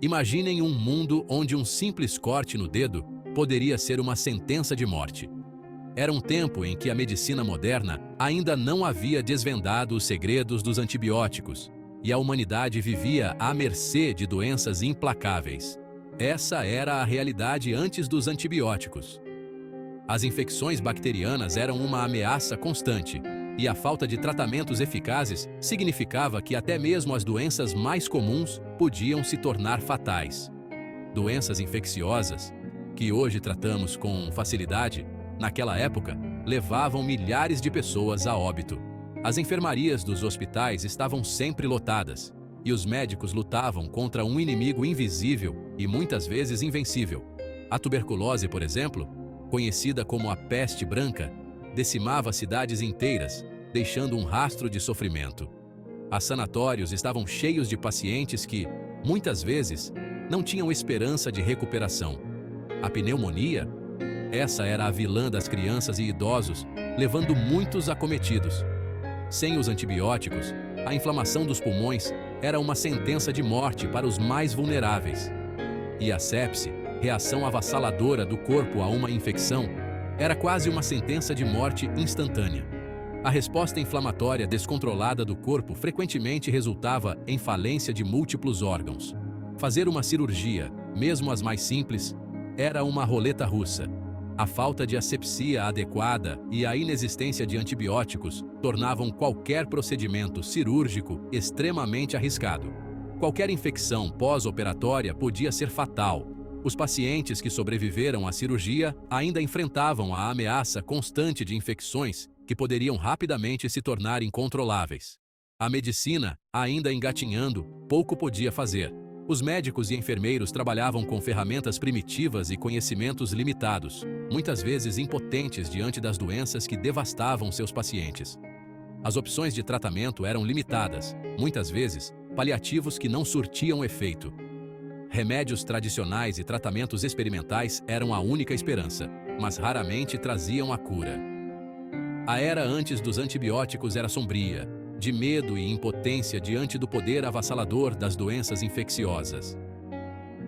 Imaginem um mundo onde um simples corte no dedo poderia ser uma sentença de morte. Era um tempo em que a medicina moderna ainda não havia desvendado os segredos dos antibióticos e a humanidade vivia à mercê de doenças implacáveis. Essa era a realidade antes dos antibióticos. As infecções bacterianas eram uma ameaça constante, e a falta de tratamentos eficazes significava que até mesmo as doenças mais comuns podiam se tornar fatais. Doenças infecciosas, que hoje tratamos com facilidade, naquela época, levavam milhares de pessoas a óbito. As enfermarias dos hospitais estavam sempre lotadas, e os médicos lutavam contra um inimigo invisível e muitas vezes invencível. A tuberculose, por exemplo, conhecida como a peste branca, decimava cidades inteiras, deixando um rastro de sofrimento. Os sanatórios estavam cheios de pacientes que, muitas vezes, não tinham esperança de recuperação. A pneumonia? Essa era a vilã das crianças e idosos, levando muitos acometidos. Sem os antibióticos, a inflamação dos pulmões era uma sentença de morte para os mais vulneráveis. E a sepse, reação avassaladora do corpo a uma infecção, era quase uma sentença de morte instantânea. A resposta inflamatória descontrolada do corpo frequentemente resultava em falência de múltiplos órgãos. Fazer uma cirurgia, mesmo as mais simples, era uma roleta russa. A falta de asepsia adequada e a inexistência de antibióticos tornavam qualquer procedimento cirúrgico extremamente arriscado. Qualquer infecção pós-operatória podia ser fatal. Os pacientes que sobreviveram à cirurgia ainda enfrentavam a ameaça constante de infecções que poderiam rapidamente se tornar incontroláveis. A medicina, ainda engatinhando, pouco podia fazer. Os médicos e enfermeiros trabalhavam com ferramentas primitivas e conhecimentos limitados, muitas vezes impotentes diante das doenças que devastavam seus pacientes. As opções de tratamento eram limitadas, muitas vezes, paliativos que não surtiam efeito. Remédios tradicionais e tratamentos experimentais eram a única esperança, mas raramente traziam a cura. A era antes dos antibióticos era sombria, de medo e impotência diante do poder avassalador das doenças infecciosas.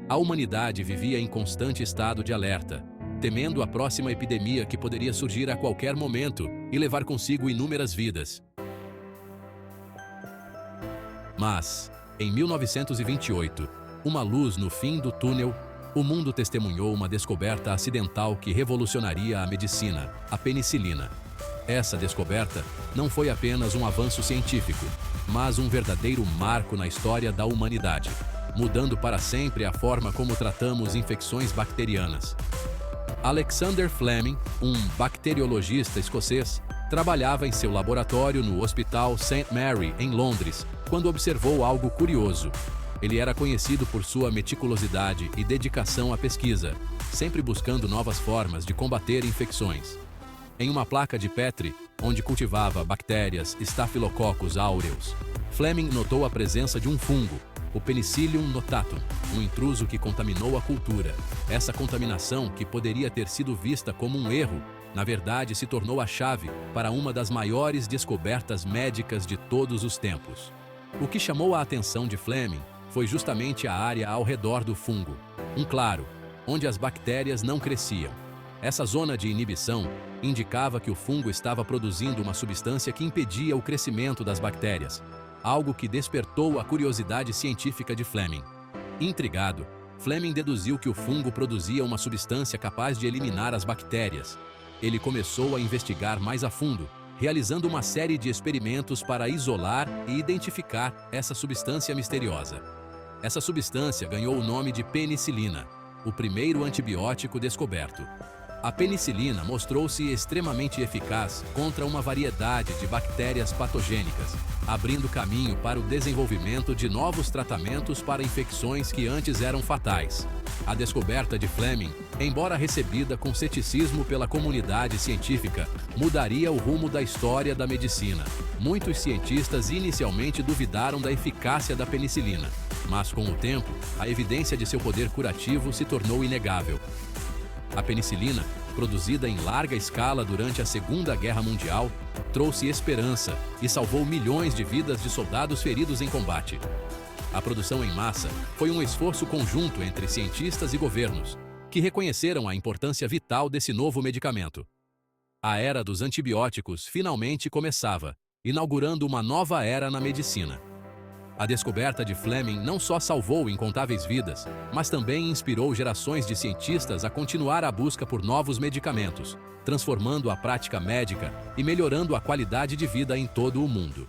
A humanidade vivia em constante estado de alerta, temendo a próxima epidemia que poderia surgir a qualquer momento e levar consigo inúmeras vidas. Mas, em 1928, uma luz no fim do túnel, o mundo testemunhou uma descoberta acidental que revolucionaria a medicina, a penicilina. Essa descoberta não foi apenas um avanço científico, mas um verdadeiro marco na história da humanidade, mudando para sempre a forma como tratamos infecções bacterianas. Alexander Fleming, um bacteriologista escocês, trabalhava em seu laboratório no Hospital St. Mary, em Londres, quando observou algo curioso. Ele era conhecido por sua meticulosidade e dedicação à pesquisa, sempre buscando novas formas de combater infecções. Em uma placa de Petri, onde cultivava bactérias Staphylococcus aureus, Fleming notou a presença de um fungo, o Penicillium notatum, um intruso que contaminou a cultura. Essa contaminação, que poderia ter sido vista como um erro, na verdade se tornou a chave para uma das maiores descobertas médicas de todos os tempos. O que chamou a atenção de Fleming foi justamente a área ao redor do fungo, um claro, onde as bactérias não cresciam. Essa zona de inibição indicava que o fungo estava produzindo uma substância que impedia o crescimento das bactérias, algo que despertou a curiosidade científica de Fleming. Intrigado, Fleming deduziu que o fungo produzia uma substância capaz de eliminar as bactérias. Ele começou a investigar mais a fundo, realizando uma série de experimentos para isolar e identificar essa substância misteriosa. Essa substância ganhou o nome de penicilina, o primeiro antibiótico descoberto. A penicilina mostrou-se extremamente eficaz contra uma variedade de bactérias patogênicas, abrindo caminho para o desenvolvimento de novos tratamentos para infecções que antes eram fatais. A descoberta de Fleming, embora recebida com ceticismo pela comunidade científica, mudaria o rumo da história da medicina. Muitos cientistas inicialmente duvidaram da eficácia da penicilina, mas com o tempo, a evidência de seu poder curativo se tornou inegável. A penicilina, produzida em larga escala durante a Segunda Guerra Mundial, trouxe esperança e salvou milhões de vidas de soldados feridos em combate. A produção em massa foi um esforço conjunto entre cientistas e governos, que reconheceram a importância vital desse novo medicamento. A era dos antibióticos finalmente começava, inaugurando uma nova era na medicina. A descoberta de Fleming não só salvou incontáveis vidas, mas também inspirou gerações de cientistas a continuar a busca por novos medicamentos, transformando a prática médica e melhorando a qualidade de vida em todo o mundo.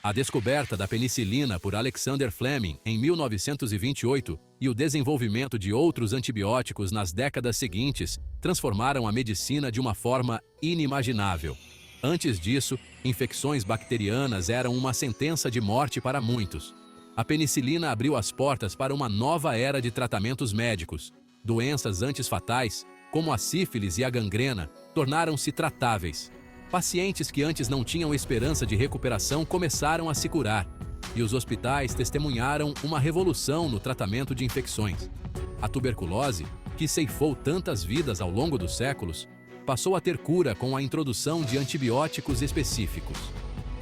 A descoberta da penicilina por Alexander Fleming em 1928 e o desenvolvimento de outros antibióticos nas décadas seguintes transformaram a medicina de uma forma inimaginável. Antes disso, infecções bacterianas eram uma sentença de morte para muitos. A penicilina abriu as portas para uma nova era de tratamentos médicos. Doenças antes fatais, como a sífilis e a gangrena, tornaram-se tratáveis. Pacientes que antes não tinham esperança de recuperação começaram a se curar, e os hospitais testemunharam uma revolução no tratamento de infecções. A tuberculose, que ceifou tantas vidas ao longo dos séculos, passou a ter cura com a introdução de antibióticos específicos.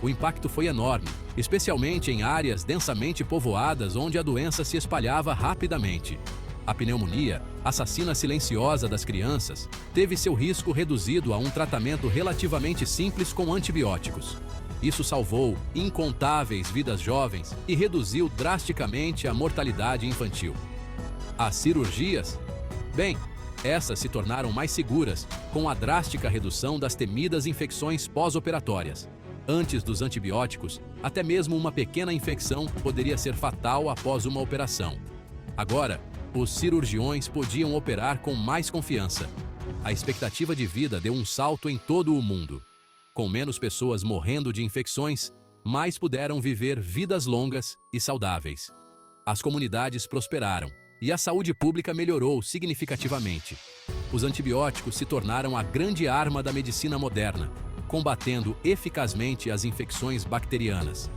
O impacto foi enorme, especialmente em áreas densamente povoadas onde a doença se espalhava rapidamente. A pneumonia, assassina silenciosa das crianças, teve seu risco reduzido a um tratamento relativamente simples com antibióticos. Isso salvou incontáveis vidas jovens e reduziu drasticamente a mortalidade infantil. As cirurgias? Bem, essas se tornaram mais seguras, com a drástica redução das temidas infecções pós-operatórias. Antes dos antibióticos, até mesmo uma pequena infecção poderia ser fatal após uma operação. Agora, os cirurgiões podiam operar com mais confiança. A expectativa de vida deu um salto em todo o mundo. Com menos pessoas morrendo de infecções, mais puderam viver vidas longas e saudáveis. As comunidades prosperaram e a saúde pública melhorou significativamente. Os antibióticos se tornaram a grande arma da medicina moderna, combatendo eficazmente as infecções bacterianas.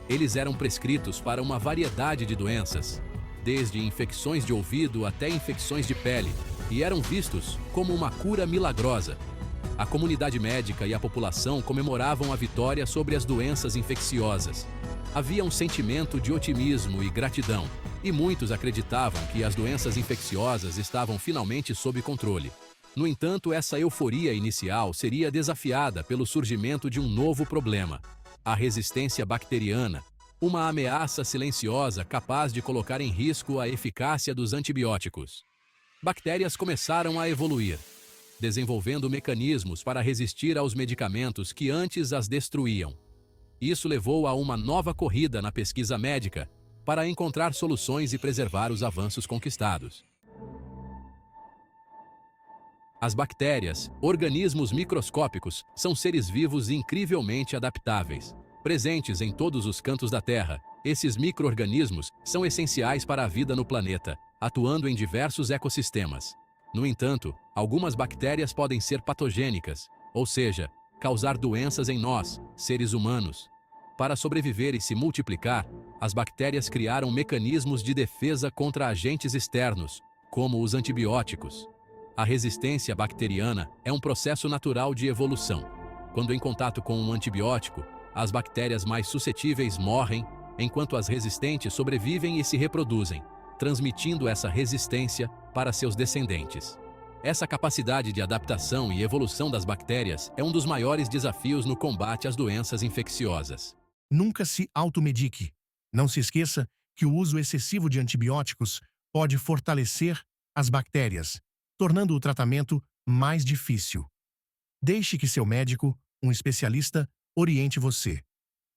Eles eram prescritos para uma variedade de doenças, desde infecções de ouvido até infecções de pele, e eram vistos como uma cura milagrosa. A comunidade médica e a população comemoravam a vitória sobre as doenças infecciosas. Havia um sentimento de otimismo e gratidão, e muitos acreditavam que as doenças infecciosas estavam finalmente sob controle. No entanto, essa euforia inicial seria desafiada pelo surgimento de um novo problema: a resistência bacteriana, uma ameaça silenciosa capaz de colocar em risco a eficácia dos antibióticos. Bactérias começaram a evoluir, desenvolvendo mecanismos para resistir aos medicamentos que antes as destruíam. Isso levou a uma nova corrida na pesquisa médica para encontrar soluções e preservar os avanços conquistados. As bactérias, organismos microscópicos, são seres vivos incrivelmente adaptáveis. Presentes em todos os cantos da Terra, esses micro-organismos são essenciais para a vida no planeta, atuando em diversos ecossistemas. No entanto, algumas bactérias podem ser patogênicas, ou seja, causar doenças em nós, seres humanos. Para sobreviver e se multiplicar, as bactérias criaram mecanismos de defesa contra agentes externos, como os antibióticos. A resistência bacteriana é um processo natural de evolução. Quando em contato com um antibiótico, as bactérias mais suscetíveis morrem, enquanto as resistentes sobrevivem e se reproduzem, transmitindo essa resistência para seus descendentes. Essa capacidade de adaptação e evolução das bactérias é um dos maiores desafios no combate às doenças infecciosas. Nunca se automedique. Não se esqueça que o uso excessivo de antibióticos pode fortalecer as bactérias, tornando o tratamento mais difícil. Deixe que seu médico, um especialista, oriente você.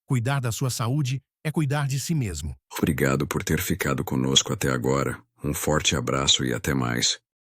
Cuidar da sua saúde é cuidar de si mesmo. Obrigado por ter ficado conosco até agora. Um forte abraço e até mais.